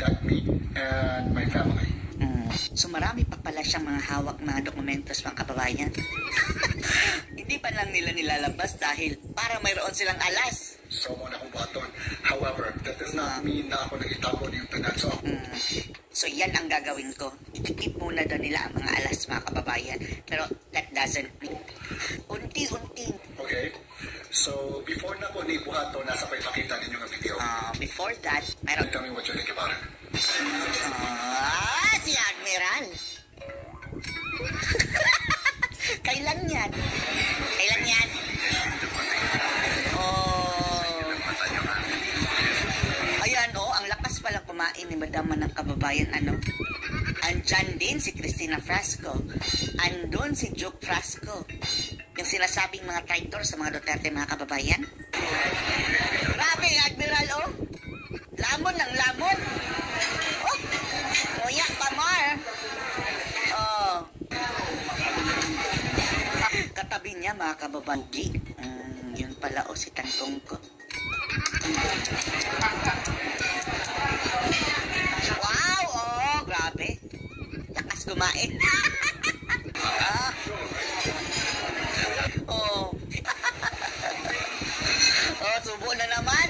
protect me and my family. So marami pa pala siyang mga hawak mga dokumentos, mga kababayan. Hindi pa lang nila nilalabas dahil para mayroon silang alas. So muna akong buhaton. However, that does not mean na ako nag-itago na yung tanan. So yan ang gagawin ko. Ikikip muna daw nila ang mga alas, mga kababayan. Pero that doesn't mean. Unti-unti. Okay. So before na ako nibuhato, nasa pa ipakita ninyo ng video. Before that, mayroon... Tell me what you think about it. Si Admiral. Kailan yan? Kailan yan? Ayan, ang lakas palang kumain ni Madam ng kababayan, Andyan din si Cristina Frasco. Andun si Juke Frasco. Yung sinasabing mga traitor sa mga Duterte, mga kababayan. Grabe, Admiral, Lamon ng lamon. Kuya, pamar. Katabi niya, mga kababayan. Yun pala, si Tangkong ko. Wow, grabe. Lakas kumain. Subo na naman.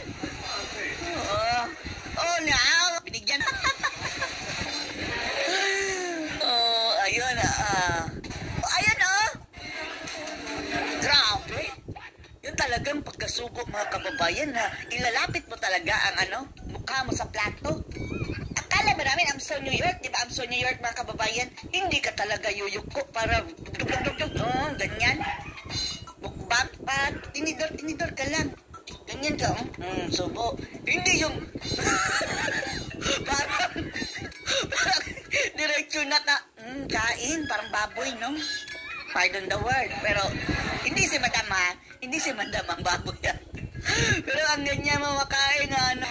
Now. Binigyan. Ayun. Ayun, Grabe. Yun talagang pagkasubo, mga kababayan, na ilalapit mo talaga ang mukha mo sa plato. Akala ba namin, I'm so New York, di ba? I'm so New York, mga kababayan. Hindi ka talaga yuyuko para ganyan. Mukbang pa, tinidor ka lang. Ganyan ka, subo. Hindi yung parang diretsyo na kain, parang baboy, no? Pardon the word. Pero hindi si Madam, hindi si Madam ang baboy, Pero ang ganyan mamakain na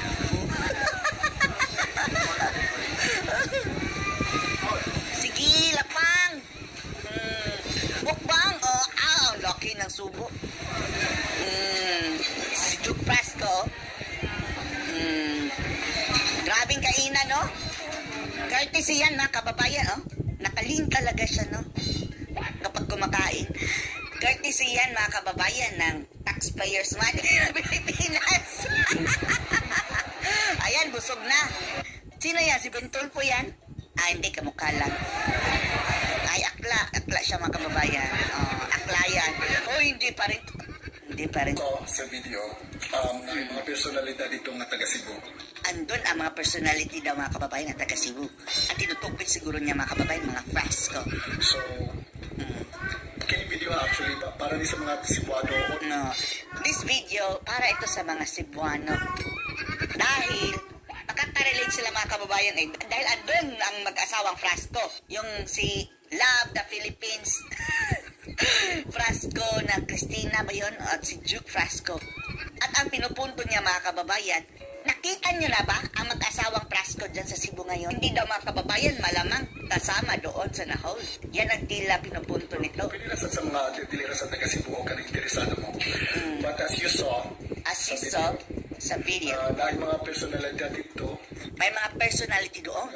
Sige, lapang. Mukbang, laki ng subo. Si Juke Frasco. Grabing kainan, Courtesy yan, kababayan, Nakaling talaga siya, Kapag kumakain. Courtesy yan, mga kababayan, ng taxpayers money ng Pilipinas. Ayan, busog na. Sino yan? Si Bentulfo yan? Hindi, kamukha lang. Ay, akla siya, mga kababayan. Akla yan. Hindi pa rin. Sa video, may mga personalidad dito nga taga Cebu. Andun ang mga personality daw, mga kababayan, na taga Cebu. At tinutupit siguro niya, mga kababayan, mga Frasco. So, video actually, para din sa mga Cebuano. No. This video, para ito sa mga Cebuano. Dahil, makaka-relate sila, mga kababayan, dahil andun ang mag-asawang Frasco. Yung si Love the Philippines Frasco na Cristina ba yun? At si Juke Frasco. At ang pinupunto niya, mga kababayan, nakita niyo na ba ang mag-asawang Frasco dyan sa Cebu ngayon? Hindi daw, mga kababayan, malamang kasama doon sa Nahol. Yan ang tila pinupunto nito. Pinirasan sa mga dilirasan taga Cebu o kanang interesado mo. But as you saw sa video, dahil mga personalidad dito, may mga personality doon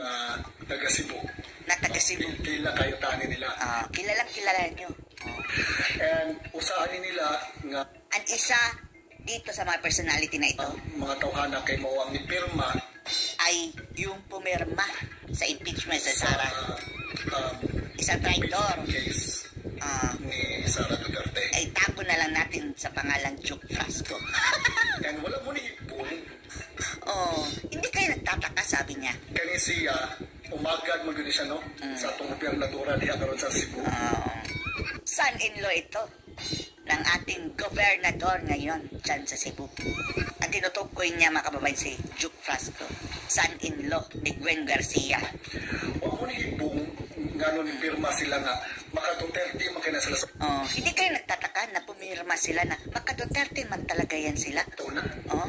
taga Cebu. Na taga Cebu. Kilala kayo tani nila. Kilalang kilala nyo. And usahan nila nga ang isa dito sa mga personality na ito, mga tawhana kay mao ang nipirma ay yung pumirma sa impeachment sa Sara. Isang traitor. Case ni Sara Duterte. Ay tapo na lang natin sa pangalang Juke Frasco. And wala mo ni ipon. Hindi kayo nagtataka, sabi niya. Kani siya, umagad mo gani siya, no? Sa atong gobernadora diha karon sa Cebu. Son-in-law ito ng ating gobernador ngayon dyan sa Cebu. Ang tinutukoy niya, mga kababayan, si Juke Frasco, son-in-law ni Gwen Garcia. Huwag mo ni ibong gano'n ni pirma sila nga maka-Duterte makina sila sa... Hindi kayo nagtataka na pumirma sila na maka-Duterte man talaga yan sila? Una?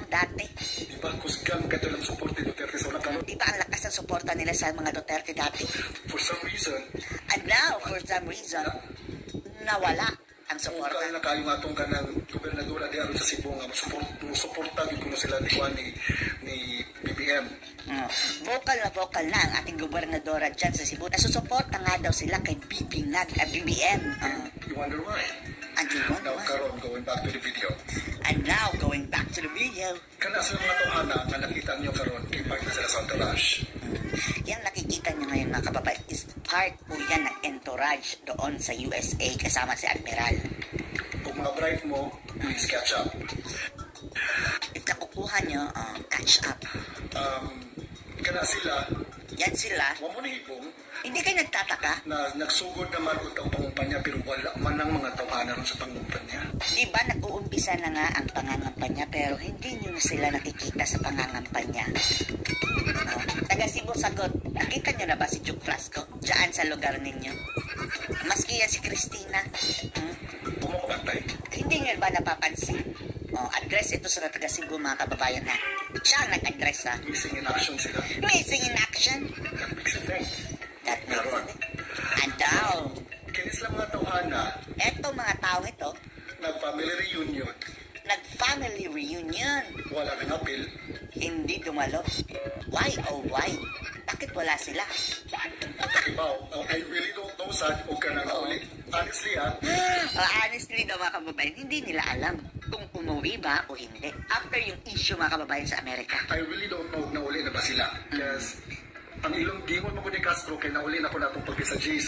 Dati. Di ba kusgan ka doon ang support ni Duterte sa unang Di ba ang lakas ng suporta nila sa mga Duterte dati? For some reason... And now, for some reason, nawala ang suporta. Kung kaya na kayo nga itong kanang gobernadora di aron sa Cebu nga suporta ko sila ni BBM. Vocal na ang ating gobernadora dyan sa Cebu. Nasusuporta nga daw sila kay BBM. You wonder why? And you wonder Now why? karon going back to the video. And now, going back to the video. Kana sa mga tawhana nga nakita niyo karon kay part na sila sa entourage. Yang nakikita nyo ngayon mga kababayan is part po yan ng entourage doon sa USA kasama si Admiral. Kung mga bright mo, please catch up. If nakukuha nyo, catch up. Kana sila, Yan sila. wa mo nahibong Hindi kayo nagtataka? na nagsugod naman ang pangumpanya pero wala man ang mga tawhana ron sa pangumpanya. Di ba nag-uumpisa na nga ang pangangampanya pero hindi nyo na sila nakikita sa pangangampanya. Taga Cebu sagot, nakita nyo na ba si Juke Flasco dyan sa lugar ninyo? Maski yan si Christina. Pumukabantay. Hindi nyo ba napapansin? Address ito sa taga Cebu mga kababayan na siya ang nag-address ha. Missing in action sila. Missing in action. That makes a thing. That makes Meron. it. And now, Kaya sila mga tawhana, eto mga tao ito, nag-family reunion, nag-family reunion. wala nang apil. Hindi dumalo. Why oh why? Bakit wala sila? Ibaw, I really don't know sad o ka na ulit. Honestly Honestly daw mga kababayan, hindi nila alam kung umuwi ba o hindi. After yung issue mga kababayan sa Amerika. I really don't know na uli na ba sila. Yes. Ang ilong gingon mo ko ni Castro kay nauli na ko natong pagki sa Jason.